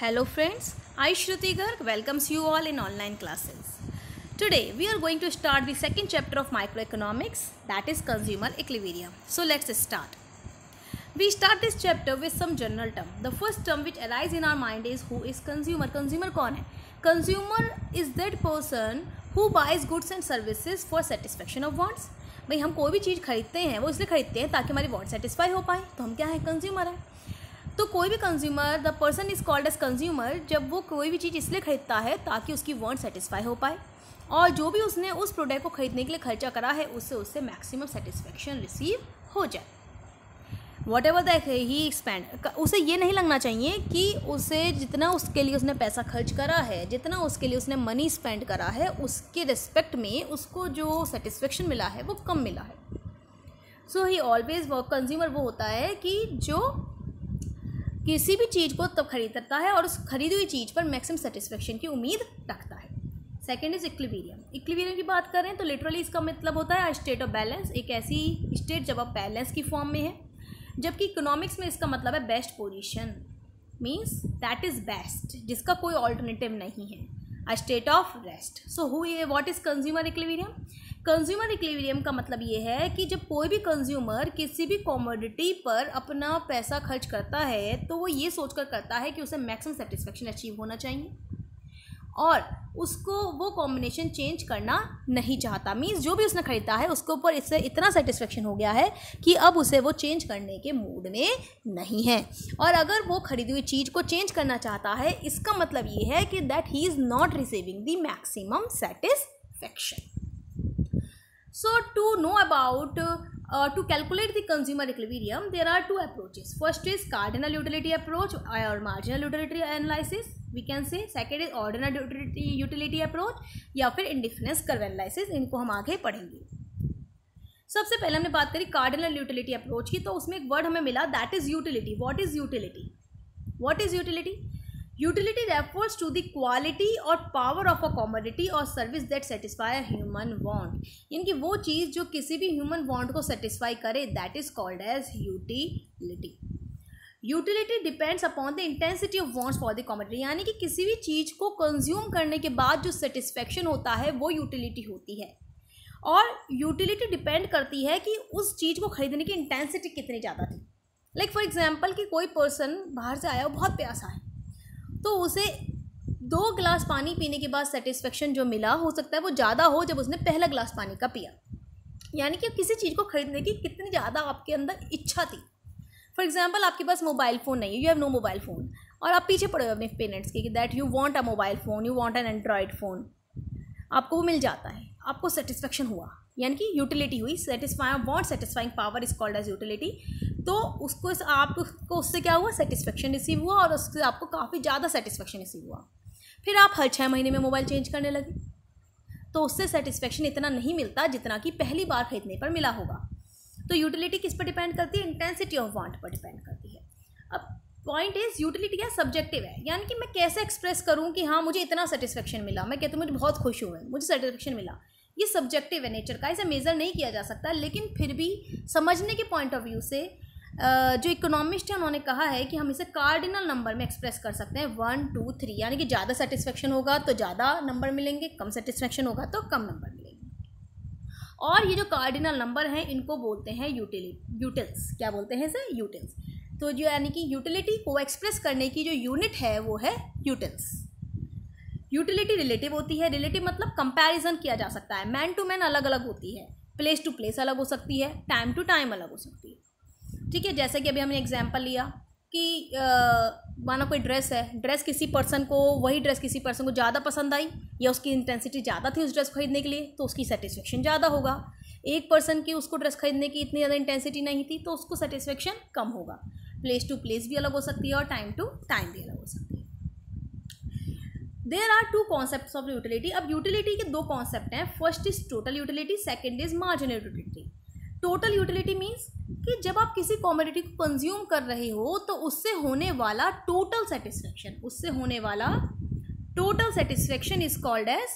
Hello friends, I Shruti Garg welcomes you all in online classes. Today we are going to start the second chapter of microeconomics, that is consumer equilibrium. So let's start. We start this chapter with some general term. The first term which arises in our mind is who is consumer. Consumer कौन है? Consumer is that person who buys goods and services for satisfaction of wants. भाई हम कोई भी चीज़ खरीदते हैं वो इसलिए खरीदते हैं ताकि हमारी वांट सेटिस्फाई हो पाए, तो हम क्या है? कंज्यूमर है. तो कोई भी consumer, the person is called as consumer जब वो कोई भी चीज़ इसलिए खरीदता है ताकि उसकी वांट सेटिस्फाई हो पाए और जो भी उसने उस प्रोडक्ट को खरीदने के लिए खर्चा करा है उससे मैक्सिमम सेटिस्फेक्शन रिसीव हो जाए. What ever that he spend, उसे ये नहीं लगना चाहिए कि उसे जितना उसके लिए उसने पैसा खर्च करा है, जितना उसके लिए उसने मनी स्पेंड करा है, उसके रिस्पेक्ट में उसको जो सेटिस्फेक्शन मिला है वो कम मिला है. सो ही ऑलवेज वो कंज्यूमर वो होता है कि जो किसी भी चीज़ को तब खरीदता है और उस खरीदी हुई चीज़ पर मैक्सिमम सेटिस्फेक्शन की उम्मीद रखता है. Second is equilibrium. इक्विलिब्रियम की बात करें तो लिटरली इसका मतलब होता है स्टेट ऑफ बैलेंस, एक ऐसी स्टेट जब आप बैलेंस की फॉर्म में है, जबकि इकोनॉमिक्स में इसका मतलब है best position, means that is best, जिसका कोई ऑल्टरनेटिव नहीं है, a state of rest. So what is consumer equilibrium? Consumer equilibrium का मतलब ये है कि जब कोई भी कंज्यूमर किसी भी कमोडिटी पर अपना पैसा खर्च करता है तो वो ये सोचकर करता है कि उसे मैक्सिमम सेटिस्फेक्शन अचीव होना चाहिए और उसको वो कॉम्बिनेशन चेंज करना नहीं चाहता. मीन्स जो भी उसने खरीदा है उसके ऊपर इससे इतना सेटिस्फेक्शन हो गया है कि अब उसे वो चेंज करने के मूड में नहीं है. और अगर वो खरीदी हुई चीज़ को चेंज करना चाहता है इसका मतलब ये है कि that he is not receiving the maximum satisfaction. So to know about to calculate the consumer equilibrium, there are two approaches. First is cardinal utility approach or marginal utility analysis, we can say. Second is ordinal utility approach या फिर indifference curve analysis. इनको हम आगे पढ़ेंगे. सबसे पहले हमने बात करी कार्डिनल यूटिलिटी अप्रोच की, तो उसमें एक वर्ड हमें मिला that is utility. What is utility? What is utility? Utility refers to the quality और power of a commodity or service that satisfy a human want. यानी कि वो चीज़ जो किसी भी human want को satisfy करे, that is called as utility. Utility depends upon the intensity of wants for the commodity. यानी कि किसी भी चीज़ को consume करने के बाद जो satisfaction होता है वो utility होती है. और utility depend करती है कि उस चीज़ को खरीदने की intensity कितनी ज़्यादा थी. Like for example कि कोई person बाहर से आया, वो बहुत प्यासा है, तो उसे 2 गिलास पानी पीने के बाद सेटिस्फेक्शन जो मिला हो सकता है वो ज़्यादा हो जब उसने पहला गिलास पानी का पिया. यानी कि किसी चीज़ को खरीदने की कितनी ज़्यादा आपके अंदर इच्छा थी. फॉर एग्जांपल आपके पास मोबाइल फ़ोन नहीं है, you have no mobile phone, और आप पीछे पड़े हो अपने पेरेंट्स के कि that you want a mobile phone, you want an Android phone. आपको वो मिल जाता है, आपको सेटिस्फेक्शन हुआ, यानी कि यूटिलिटी हुई. Satisfying want satisfying power is called as utility. तो उसको आपको उससे क्या हुआ? सेटिस्फेक्शन रिसीव हुआ और उससे आपको काफ़ी ज़्यादा सेटिस्फेक्शन रिसीव हुआ. फिर आप हर 6 महीने में मोबाइल चेंज करने लगे तो उससे सेटिस्फेक्शन इतना नहीं मिलता जितना कि पहली बार खरीदने पर मिला होगा. तो यूटिलिटी किस पर डिपेंड करती है? इंटेंसिटी ऑफ वांट पर डिपेंड करती है. अब पॉइंट इज यूटिलिटी क्या सब्जेक्टिव है, यानी कि मैं कैसे एक्सप्रेस करूँ कि हाँ मुझे इतना सेटिस्फेक्शन मिला, मैं कहती हूँ मुझे बहुत खुश हुए, मुझे सेटिस्फेक्शन मिला. ये सब्जेक्टिव है नेचर का, इसे मेज़र नहीं किया जा सकता. लेकिन फिर भी समझने के पॉइंट ऑफ व्यू से जो इकोनॉमिस्ट है उन्होंने कहा है कि हम इसे कार्डिनल नंबर में एक्सप्रेस कर सकते हैं 1, 2, 3. यानी कि ज़्यादा सेटिस्फेक्शन होगा तो ज़्यादा नंबर मिलेंगे, कम सेटिस्फेक्शन होगा तो कम नंबर मिलेंगे. और ये जो कार्डिनल नंबर हैं इनको बोलते हैं यूटिल्स. क्या बोलते हैं इसे? यूटिल्स. तो जो यानी कि यूटिलिटी को एक्सप्रेस करने की जो यूनिट है वो है यूटिल्स. यूटिलिटी रिलेटिव होती है. रिलेटिव मतलब कंपैरिजन किया जा सकता है, मैन टू मैन अलग अलग होती है, प्लेस टू प्लेस अलग हो सकती है, टाइम टू टाइम अलग हो सकती है. ठीक है, जैसे कि अभी हमने एग्जांपल लिया कि मानो कोई ड्रेस है, ड्रेस किसी पर्सन को, वही ड्रेस किसी पर्सन को ज़्यादा पसंद आई या उसकी इंटेंसिटी ज़्यादा थी उस ड्रेस को खरीदने के लिए, तो उसकी सेटिस्फेक्शन ज़्यादा होगा. एक पर्सन की उसको ड्रेस खरीदने की इतनी ज़्यादा इंटेंसिटी नहीं थी तो उसको सेटिस्फेक्शन कम होगा. प्लेस टू प्लेस भी अलग हो सकती है और टाइम टू टाइम भी अलग हो सकती है. There are 2 concepts of utility. अब यूटिलिटी के 2 कॉन्सेप्ट हैं. First is total utility, second is marginal utility. Total utility means कि जब आप किसी कमोडिटी को कंज्यूम कर रहे हो तो उससे होने वाला total satisfaction is called as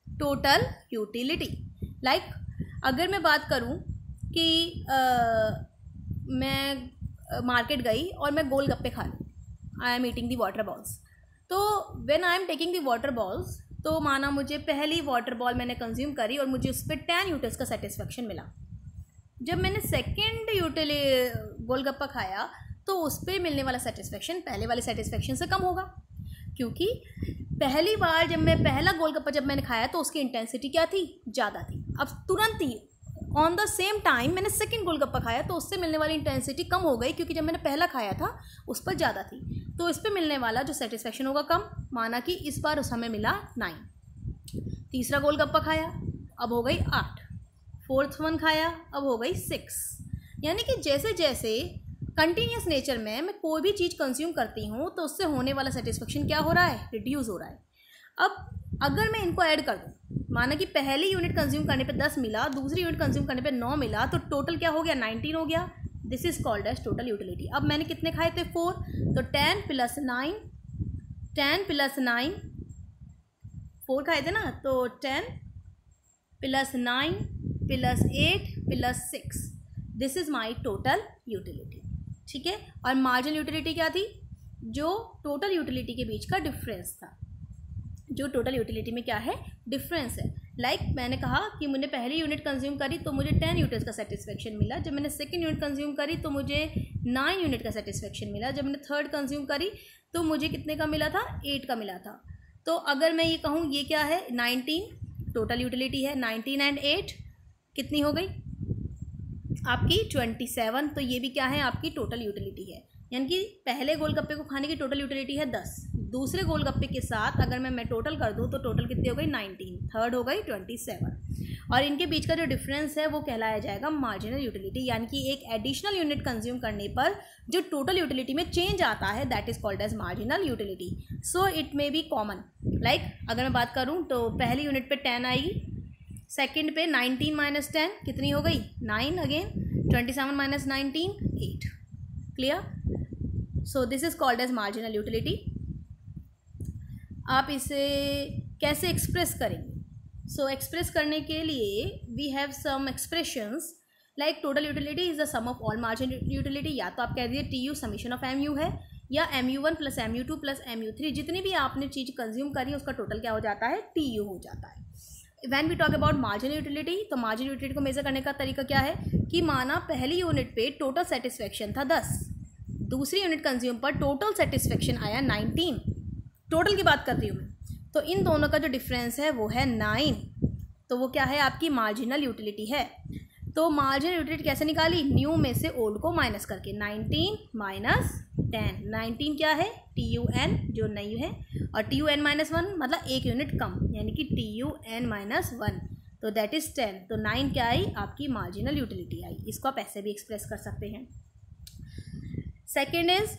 total utility. Like अगर मैं बात करूं कि मैं मार्केट गई और मैं गोलगप्पे खा लूँ, I am eating the water balls, तो when I am taking the water balls, तो माना मुझे पहली वाटर बॉल मैंने कंज्यूम करी और मुझे उस पर 10 यूटिल्स का सेटिस्फेक्शन मिला। जब मैंने सेकेंड गोलगप्पा खाया तो उस पर मिलने वाला सेटिस्फेक्शन पहले वाले सेटिस्फेक्शन से कम होगा, क्योंकि पहली बार जब पहला गोलगप्पा जब मैंने खाया तो उसकी इंटेंसिटी क्या थी, ज़्यादा थी। अब तुरंत ही ऑन द सेम टाइम मैंने सेकंड गोलगप्पा खाया तो उससे मिलने वाली इंटेंसिटी कम हो गई, क्योंकि जब मैंने पहला खाया था उस पर ज़्यादा थी, तो इस पर मिलने वाला जो सेटिस्फेक्शन होगा कम। माना कि इस बार उस हमें मिला 9। तीसरा गोलगप्पा खाया, अब हो गई 8। फोर्थ वन खाया, अब हो गई 6। यानी कि जैसे जैसे कंटिन्यूस नेचर में मैं कोई भी चीज़ कंज्यूम करती हूँ तो उससे होने वाला सेटिस्फेक्शन क्या हो रहा है, रिड्यूस हो रहा है। अब अगर मैं इनको ऐड कर दूँ, माना कि पहली यूनिट कंज्यूम करने पे 10 मिला, दूसरी यूनिट कंज्यूम करने पे 9 मिला, तो टोटल क्या हो गया, 19 हो गया। This is called as total utility. अब मैंने कितने खाए थे, 4, तो 10 + 9, 10 + 9, 4 खाए थे ना, तो 10 + 9 + 8 + 6, this is my total utility. ठीक है। और मार्जिनल यूटिलिटी क्या थी, जो टोटल यूटिलिटी के बीच का डिफरेंस था, जो टोटल यूटिलिटी में क्या है, डिफरेंस है। लाइक मैंने कहा कि मैंने पहली यूनिट कंज्यूम करी तो मुझे 10 यूनिट्स का सेटिस्फेक्शन मिला, जब मैंने सेकंड यूनिट कंज्यूम करी तो मुझे 9 यूनिट का सेटिस्फेक्शन मिला, जब मैंने थर्ड कंज्यूम करी तो मुझे कितने का मिला था, 8 का मिला था। तो अगर मैं ये कहूँ ये क्या है, 19 टोटल यूटिलिटी है, 19 एंड 8 कितनी हो गई आपकी 27। तो ये भी क्या है, आपकी टोटल यूटिलिटी है। यानी कि पहले गोलगप्पे को खाने की टोटल यूटिलिटी है 10, दूसरे गोलगप्पे के साथ अगर मैं टोटल कर दूं तो टोटल कितनी हो गई, 19, थर्ड हो गई 27, और इनके बीच का जो डिफरेंस है वो कहलाया जाएगा मार्जिनल यूटिलिटी। यानी कि एक एडिशनल यूनिट कंज्यूम करने पर जो टोटल यूटिलिटी में चेंज आता है that is called as marginal utility. So it may be common. Like अगर मैं बात करूँ तो पहली यूनिट पे 10 आएगी, सेकेंड पे 19 - 10 कितनी हो गई, 9 again, 27 - 19 8। Clear. So this is called as marginal utility. आप इसे कैसे एक्सप्रेस करेंगे, सो एक्सप्रेस करने के लिए we have some expressions like total utility is the sum of all marginal utility. या तो आप कह दीजिए TU समीशन ऑफ MU है, या MU1 + MU2 + MU3, जितनी भी आपने चीज़ कंज्यूम करी उसका टोटल क्या हो जाता है, TU हो जाता है। When we talk about marginal utility, तो मार्जिनल यूटिलिटी को मेजर करने का तरीका क्या है कि माना पहली यूनिट पे टोटल सेटिस्फेक्शन था 10, दूसरी यूनिट कंज्यूम पर टोटल सेटिस्फेक्शन आया 19, टोटल की बात कर रही हूँ मैं, तो इन दोनों का जो डिफरेंस है वो है 9, तो वो क्या है, आपकी मार्जिनल यूटिलिटी है। तो मार्जिनल यूटिलिटी कैसे निकाली, न्यू में से ओल्ड को माइनस करके, 19 - 10, 19 क्या है, TUN जो नई है, और TUN - 1 मतलब एक यूनिट कम, यानी कि TUN - 1, तो दैट इज़ 10। तो 9 क्या आई, आपकी मार्जिनल यूटिलिटी आई। इसको आप ऐसे भी एक्सप्रेस कर सकते हैं। सेकेंड इज,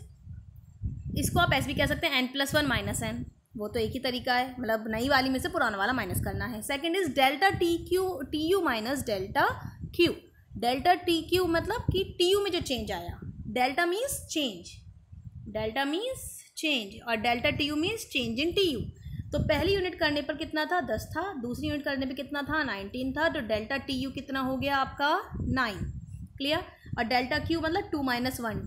इसको आप ऐसे भी कह सकते हैं n+1 - n, वो तो एक ही तरीका है, मतलब नई वाली में से पुराना वाला माइनस करना है। Second is delta TU - delta Q। Delta TQ मतलब कि TU में जो चेंज आया, delta means change, delta means change, और delta TU means change in TU। तो पहली यूनिट करने पर कितना था, 10 था, दूसरी यूनिट करने पर कितना था, 19 था, तो डेल्टा TU कितना हो गया आपका, 9। क्लियर। और डेल्टा Q मतलब 2 - 1,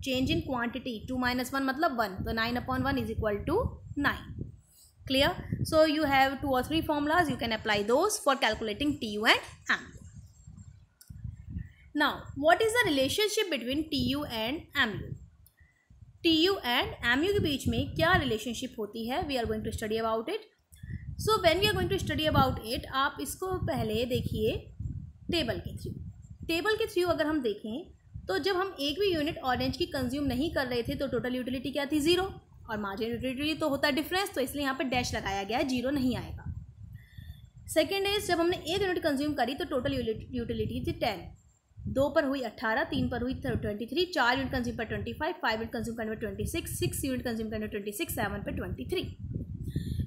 चेंज इन क्वांटिटी, 2 - 1 मतलब 1, तो 9/1 is equal to 9। Clear. So you have 2 or 3 formulas, you can apply those for calculating TU and MU. Now, what is the relationship between TU and MU? TU and MU के बीच में क्या relationship होती है, we are going to study about it. So when we are going to study about it, आप इसको पहले देखिए table के थ्रू। टेबल के थ्रू अगर हम देखें तो जब हम एक भी यूनिट ऑरेंज की कंज्यूम नहीं कर रहे थे तो टोटल यूटिलिटी क्या थी, 0, और मार्जिनल यूटिलिटी तो होता है डिफरेंस, तो इसलिए यहाँ पे डैश लगाया गया है, 0 नहीं आएगा। सेकेंड इज, जब हमने एक यूनिट कंज्यूम करी तो टोटल यूटिलिटी थी 10, 2 पर हुई 18, 3 पर हुई 23, 4 यूनिट कंज्यूम पर 25, 5 यूनिट कंज्यूम करने पर 26, 6 यूनिट कंज्यूम करने पर 26, 7 पर 23।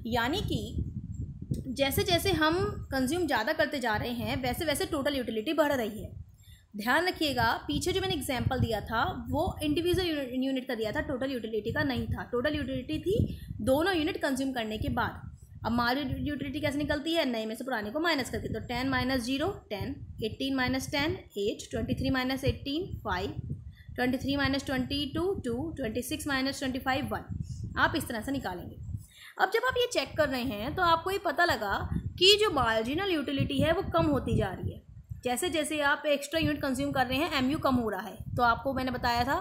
यानी कि जैसे जैसे हम कंज्यूम ज़्यादा करते जा रहे हैं वैसे वैसे टोटल यूटिलिटी बढ़ रही है। ध्यान रखिएगा, पीछे जो मैंने एग्जांपल दिया था वो इंडिविजुअल यूनिट का दिया था, टोटल यूटिलिटी का नहीं था। टोटल यूटिलिटी थी दोनों यूनिट कंज्यूम करने के बाद। अब मार्जिनल यूटिलिटी कैसे निकलती है, नए में से पुराने को माइनस करके, तो 10 - 0 10, 18 - 10 8, 23 - 18 5, 23 - 22 2, 26 - 25 1। आप इस तरह से निकालेंगे। अब जब आप ये चेक कर रहे हैं तो आपको ये पता लगा कि जो मार्जिनल यूटिलिटी है वो कम होती जा रही है। जैसे जैसे आप एक्स्ट्रा यूनिट कंज्यूम कर रहे हैं MU कम हो रहा है। तो आपको मैंने बताया था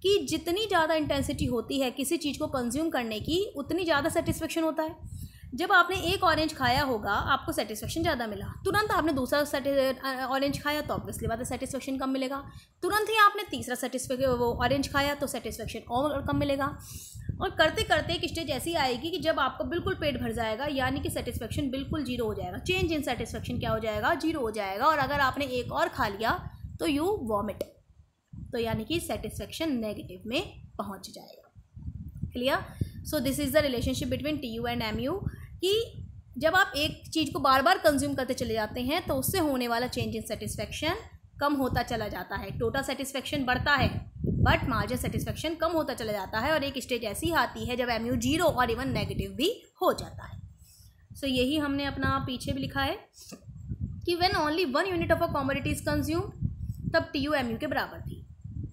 कि जितनी ज़्यादा इंटेंसिटी होती है किसी चीज़ को कंज्यूम करने की, उतनी ज़्यादा सेटिस्फेक्शन होता है। जब आपने एक ऑरेंज खाया होगा आपको सेटिस्फेक्शन ज़्यादा मिला, तुरंत आपने दूसरा ऑरेंज खाया तो ऑब्वियसली बात है सेटिस्फेक्शन कम मिलेगा, तुरंत ही आपने तीसरा वो ऑरेंज खाया तो सेटिस्फेक्शन और कम मिलेगा। और करते करते एक स्टेज ऐसी आएगी कि जब आपको बिल्कुल पेट भर जाएगा, यानी कि सेटिस्फेक्शन बिल्कुल जीरो हो जाएगा। चेंज इन सेटिस्फेक्शन क्या हो जाएगा? जीरो हो जाएगा। और अगर आपने एक और खा लिया तो यू वॉमिट, तो यानी कि सेटिस्फेक्शन नेगेटिव में पहुंच जाएगा। Clear? So this is the relationship between TU and MU कि जब आप एक चीज़ को बार बार कंज्यूम करते चले जाते हैं तो उससे होने वाला चेंज इन सेटिस्फेक्शन कम होता चला जाता है। टोटल सेटिस्फेक्शन बढ़ता है बट मार्जिन सेटिस्फेक्शन कम होता चला जाता है। और एक स्टेज ऐसी आती है जब MU जीरो और इवन नेगेटिव भी हो जाता है। सो यही हमने अपना पीछे भी लिखा है कि when only 1 unit of a commodity is consume, तब TU MU के बराबर थी।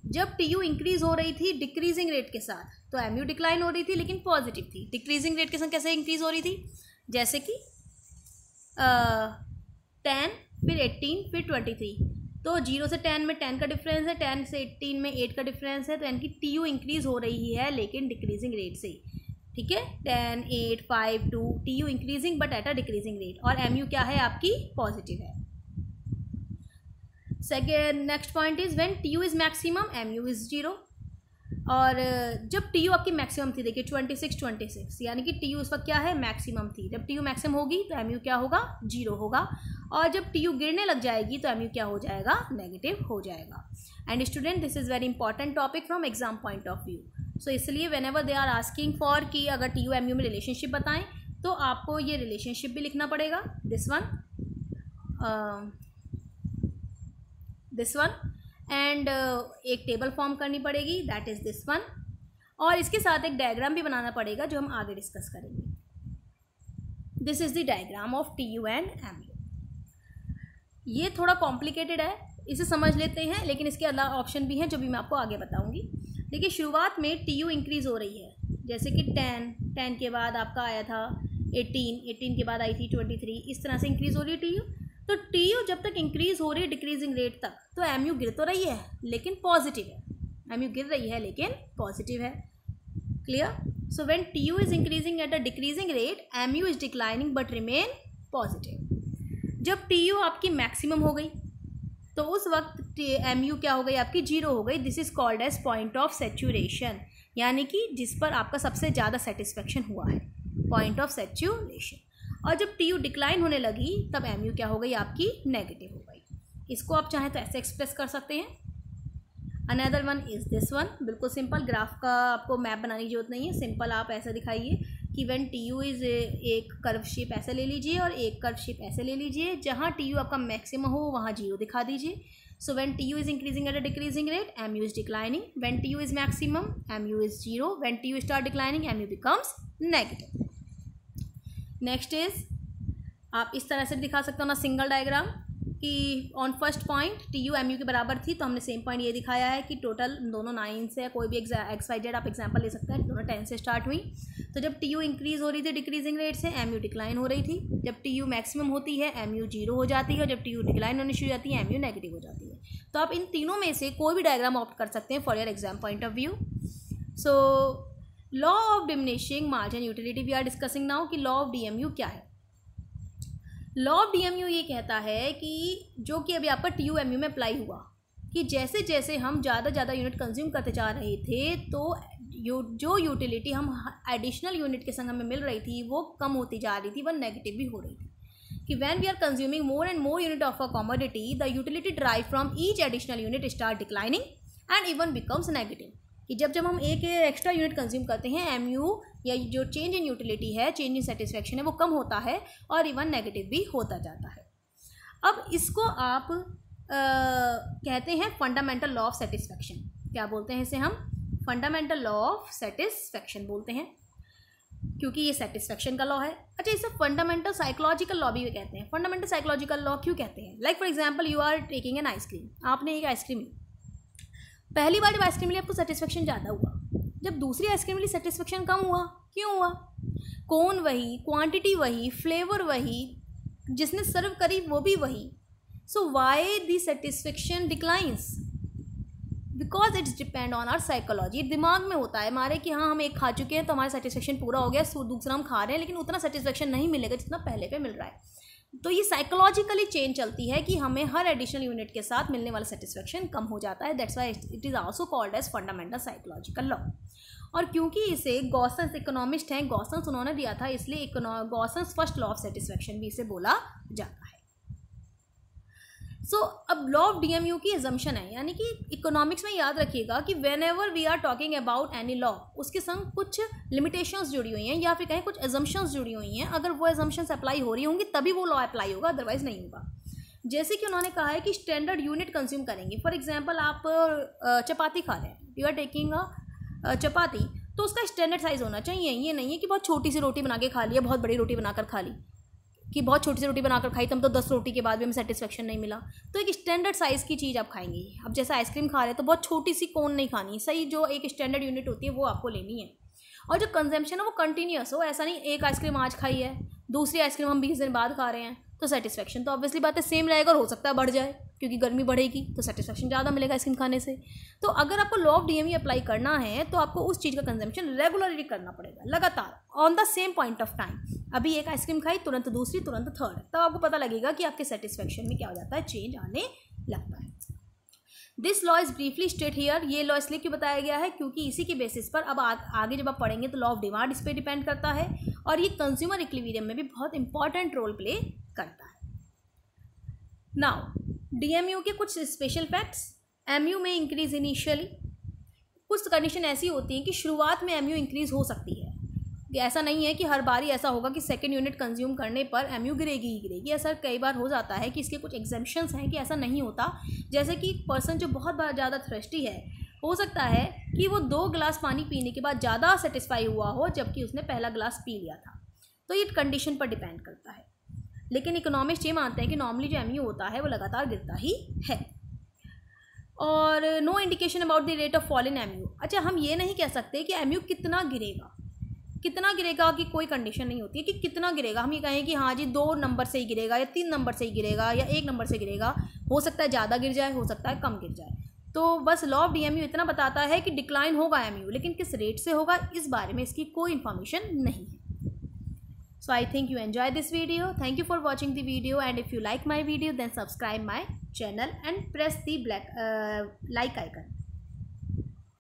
जब TU इंक्रीज हो रही थी डिक्रीजिंग रेट के साथ तो MU डिक्लाइन हो रही थी लेकिन पॉजिटिव थी। डिक्रीजिंग रेट के साथ कैसे इंक्रीज हो रही थी? जैसे कि 10 फिर 18 फिर 23, तो 0 से 10 में 10 का डिफरेंस है, 10 से 18 में 8 का डिफरेंस है, तो यानी कि TU इंक्रीज हो रही है लेकिन डिक्रीजिंग रेट से। ठीक है, 10 8 5 2 TU increasing but at a decreasing rate, और MU क्या है आपकी? पॉजिटिव है। Second next point is when TU is maximum MU is zero. और जब TU आपकी मैक्सिमम थी, देखिए 26 यानी कि TU इस वक्त क्या है? मैक्सिमम थी। जब TU मैक्सिमम होगी तो MU क्या होगा? जीरो होगा। और जब TU गिरने लग जाएगी तो MU क्या हो जाएगा? नेगेटिव हो जाएगा। And student this is very important topic from exam point of view. So इसलिए whenever they are asking for कि अगर TU MU में रिलेशनशिप बताएं तो आपको ये रिलेशनशिप भी लिखना पड़ेगा, दिस वन एंड एक टेबल फॉर्म करनी पड़ेगी, दैट इज़ दिस वन, और इसके साथ एक डायग्राम भी बनाना पड़ेगा जो हम आगे डिस्कस करेंगे। This is the diagram of TU and MU। ये थोड़ा कॉम्प्लिकेटेड है, इसे समझ लेते हैं, लेकिन इसके अलावा ऑप्शन भी हैं जो भी मैं आपको आगे बताऊंगी। देखिए शुरुआत में TU इंक्रीज़ हो रही है, जैसे कि 10 के बाद आपका आया था 18 के बाद आई थी 23, इस तरह से इंक्रीज़ हो रही है TU। तो TU जब तक इंक्रीज़ हो रही है डिक्रीजिंग रेट तक तो MU गिर तो रही है लेकिन पॉजिटिव है। MU गिर रही है लेकिन पॉजिटिव है। Clear? So when TU is increasing at a decreasing rate MU is declining but remain positive. जब TU आपकी मैक्सिमम हो गई तो उस वक्त MU क्या हो गई? आपकी जीरो हो गई। This is called as point of saturation, यानी कि जिस पर आपका सबसे ज़्यादा सेटिस्फेक्शन हुआ है, पॉइंट ऑफ सैचुरेशन। और जब TU डिक्लाइन होने लगी तब MU क्या हो गई? आपकी नेगेटिव हो गई। इसको आप चाहें तो ऐसे एक्सप्रेस कर सकते हैं। Another one is this one, बिल्कुल सिंपल, ग्राफ का आपको मैप बनाने की जरूरत नहीं है, सिंपल आप ऐसा दिखाइए कि व्हेन TU इज़ एक कर्व शेप ऐसे ले लीजिए और एक कर्व शेप ऐसे ले लीजिए, जहाँ TU आपका मैक्सिमम हो वहाँ जीरो दिखा दीजिए। So when TU is increasing at a decreasing rate MU is declining, when TU is maximum MU is zero, when TU start declining MU becomes negative. Next is आप इस तरह से दिखा सकते हो ना सिंगल डायग्राम कि on first point TU MU के बराबर थी, तो हमने सेम पॉइंट ये दिखाया है कि टोटल दोनों 9 से, कोई भी XYZ आप एग्जांपल ले सकते हैं, दोनों 10 से स्टार्ट हुई। तो जब TU इंक्रीज़ हो रही थी डिक्रीजिंग रेट से MU डिक्लाइन हो रही थी। जब TU मैक्सिमम होती है MU जीरो हो जाती है, और जब TU डिक्लाइन होनी शुरू हो जाती है MU नेगेटिव हो जाती है। तो आप इन तीनों में से कोई भी डायग्राम ऑप्ट कर सकते हैं for your exam point of view. So law of diminishing margin utility we are discussing now कि लॉ ऑफ DMU क्या है। लॉ ऑफ DMU ये कहता है कि जो कि अभी आपका TU MU में अप्लाई हुआ कि जैसे जैसे हम ज़्यादा यूनिट कंज्यूम करते जा रहे थे तो जो यूटिलिटी हम एडिशनल यूनिट के संग हमें मिल रही थी वो कम होती जा रही थी, वह नेगेटिव भी हो रही थी। कि when we are consuming more and more unit of a commodity the utility drive from each additional unit start declining and even becomes negative. कि जब हम एक एक्स्ट्रा यूनिट कंज्यूम करते हैं MU या जो चेंज इन यूटिलिटी है, change in satisfaction है, वो कम होता है और इवन नेगेटिव भी होता जाता है। अब इसको आप कहते हैं फंडामेंटल लॉ ऑफ सेटिस्फेक्शन। क्या बोलते हैं इसे? हम फंडामेंटल लॉ ऑफ सेटिस्फेक्शन बोलते हैं, क्योंकि ये सेटिस्फेक्शन का लॉ है। अच्छा, इसे फंडामेंटल साइकोलॉजिकल लॉ भी कहते हैं। फंडामेंटल साइकोलॉजिकल लॉ क्यों कहते हैं? Like for example you are taking an ice cream, आपने एक आइसक्रीम ली, पहली बार जब आइसक्रीम ली आपको सेटिस्फेक्शन ज़्यादा हुआ, जब दूसरी आइसक्रीम के लिए सेटिस्फेक्शन कम हुआ, क्यों हुआ? कोन वही, क्वांटिटी वही, फ्लेवर वही, जिसने सर्व करी वो भी वही. So why the satisfaction declines? Because it's depend on our psychology. दिमाग में होता है हमारे कि हाँ हम एक खा चुके हैं तो हमारा सेटिस्फेक्शन पूरा हो गया, सो दूसरा हम खा रहे हैं लेकिन उतना सेटिस्फेक्शन नहीं मिलेगा जितना पहले पे मिल रहा है. तो ये साइकोलॉजिकली चेंज चलती है कि हमें हर एडिशनल यूनिट के साथ मिलने वाला सेटिस्फेक्शन कम हो जाता है. That's why it is also called as fundamental psychological law. और क्योंकि इसे गॉसन्स इकोनॉमिस्ट हैं, गॉसन्स उन्होंने दिया था, इसलिए Gossen's first law of satisfaction भी इसे बोला जाता है. सो अब लॉ ऑफ DMU की एजम्पशन है, यानी कि इकोनॉमिक्स में याद रखिएगा कि whenever we are talking about any law उसके संग कुछ लिमिटेशंस जुड़ी हुई हैं या फिर कहीं कुछ एजम्पशंस जुड़ी हुई हैं. अगर वो एजम्पशंस अप्लाई हो रही होंगी तभी वो लॉ अप्लाई होगा, अदरवाइज नहीं होगा. जैसे कि उन्होंने कहा है कि स्टैंडर्ड यूनिट कंज्यूम करेंगे. फॉर एग्जाम्पल आप चपाती खा रहे हैं, यू आर टेकिंग अ चपाती, तो उसका स्टैंडर्ड साइज़ होना चाहिए. ये नहीं है कि बहुत छोटी सी रोटी बना के खा लिया, बहुत बड़ी रोटी बनाकर खा ली, कि बहुत छोटी सी रोटी बनाकर खाई तो हम तो 10 रोटी के बाद भी हमें सेटिस्फेक्शन नहीं मिला. तो एक स्टैंडर्ड साइज़ की चीज़ आप खाएंगे. अब जैसे आइसक्रीम खा रहे हैं तो बहुत छोटी सी कोन नहीं खानी, सही जो एक स्टैंडर्ड यूनिट होती है वो आपको लेनी है. और जो कंजम्पशन है वो कंटिन्यूस हो, ऐसा नहीं एक आइसक्रीम आज खाई है दूसरी आइसक्रीम हम 20 दिन बाद खा रहे हैं तो सेटिस्फेक्शन तो ऑब्वियसली बात है सेम रहेगा और हो सकता है बढ़ जाए क्योंकि गर्मी बढ़ेगी तो सेटिस्फेक्शन ज़्यादा मिलेगा आइसक्रीम खाने से. तो अगर आपको लॉ ऑफ DMU अप्लाई करना है तो आपको उस चीज़ का कंजम्पशन रेगुलरली करना पड़ेगा, लगातार on the same point of time. अभी एक आइसक्रीम खाई, तुरंत दूसरी, तुरंत थर्ड, तब आपको पता लगेगा कि आपके सेटिस्फेक्शन में क्या हो जाता है, चेंज आने लगता है. This law is briefly state here. ये लॉ इसलिए क्यों बताया गया है क्योंकि इसी के बेसिस पर अब आगे जब आप पढ़ेंगे तो लॉ ऑफ डिमांड इस पर डिपेंड करता है और ये कंज्यूमर इक्विलिब्रियम में भी बहुत इंपॉर्टेंट रोल प्ले करता है. नाउ DMU के कुछ स्पेशल फैक्ट्स. MU में इंक्रीज इनिशियली. कुछ कंडीशन ऐसी होती हैं कि शुरुआत में MU इंक्रीज हो सकती है. ऐसा नहीं है कि हर बार ही ऐसा होगा कि सेकंड यूनिट कंज्यूम करने पर MU गिरेगी ही गिरेगी. ऐसा कई बार हो जाता है कि इसके कुछ एग्जेम्पशंस हैं कि ऐसा नहीं होता. जैसे कि पर्सन जो बहुत ज़्यादा थ्रस्टी है, हो सकता है कि वो 2 गिलास पानी पीने के बाद ज़्यादा सेटिस्फाई हुआ हो जबकि उसने पहला गिलास पी लिया था. तो ये कंडीशन पर डिपेंड करता है. लेकिन इकोनॉमिस्ट ये मानते हैं कि नॉर्मली जो MU होता है वो लगातार गिरता ही है. और no indication about the rate of fall in MU. अच्छा, हम ये नहीं कह सकते कि MU कितना गिरेगा की कोई कंडीशन नहीं होती है कि कितना गिरेगा. हम ये कहें कि हाँ जी 2 नंबर से ही गिरेगा या 3 नंबर से ही गिरेगा या 1 नंबर से गिरेगा. हो सकता है ज़्यादा गिर जाए, हो सकता है कम गिर जाए. तो बस लॉ ऑफ DMU इतना बताता है कि डिक्लाइन होगा MU, लेकिन किस रेट से होगा इस बारे में इसकी कोई इन्फॉर्मेशन नहीं है. So I think you enjoy this video. Thank you for watching the video, and if you like my video then subscribe my channel and press the like icon.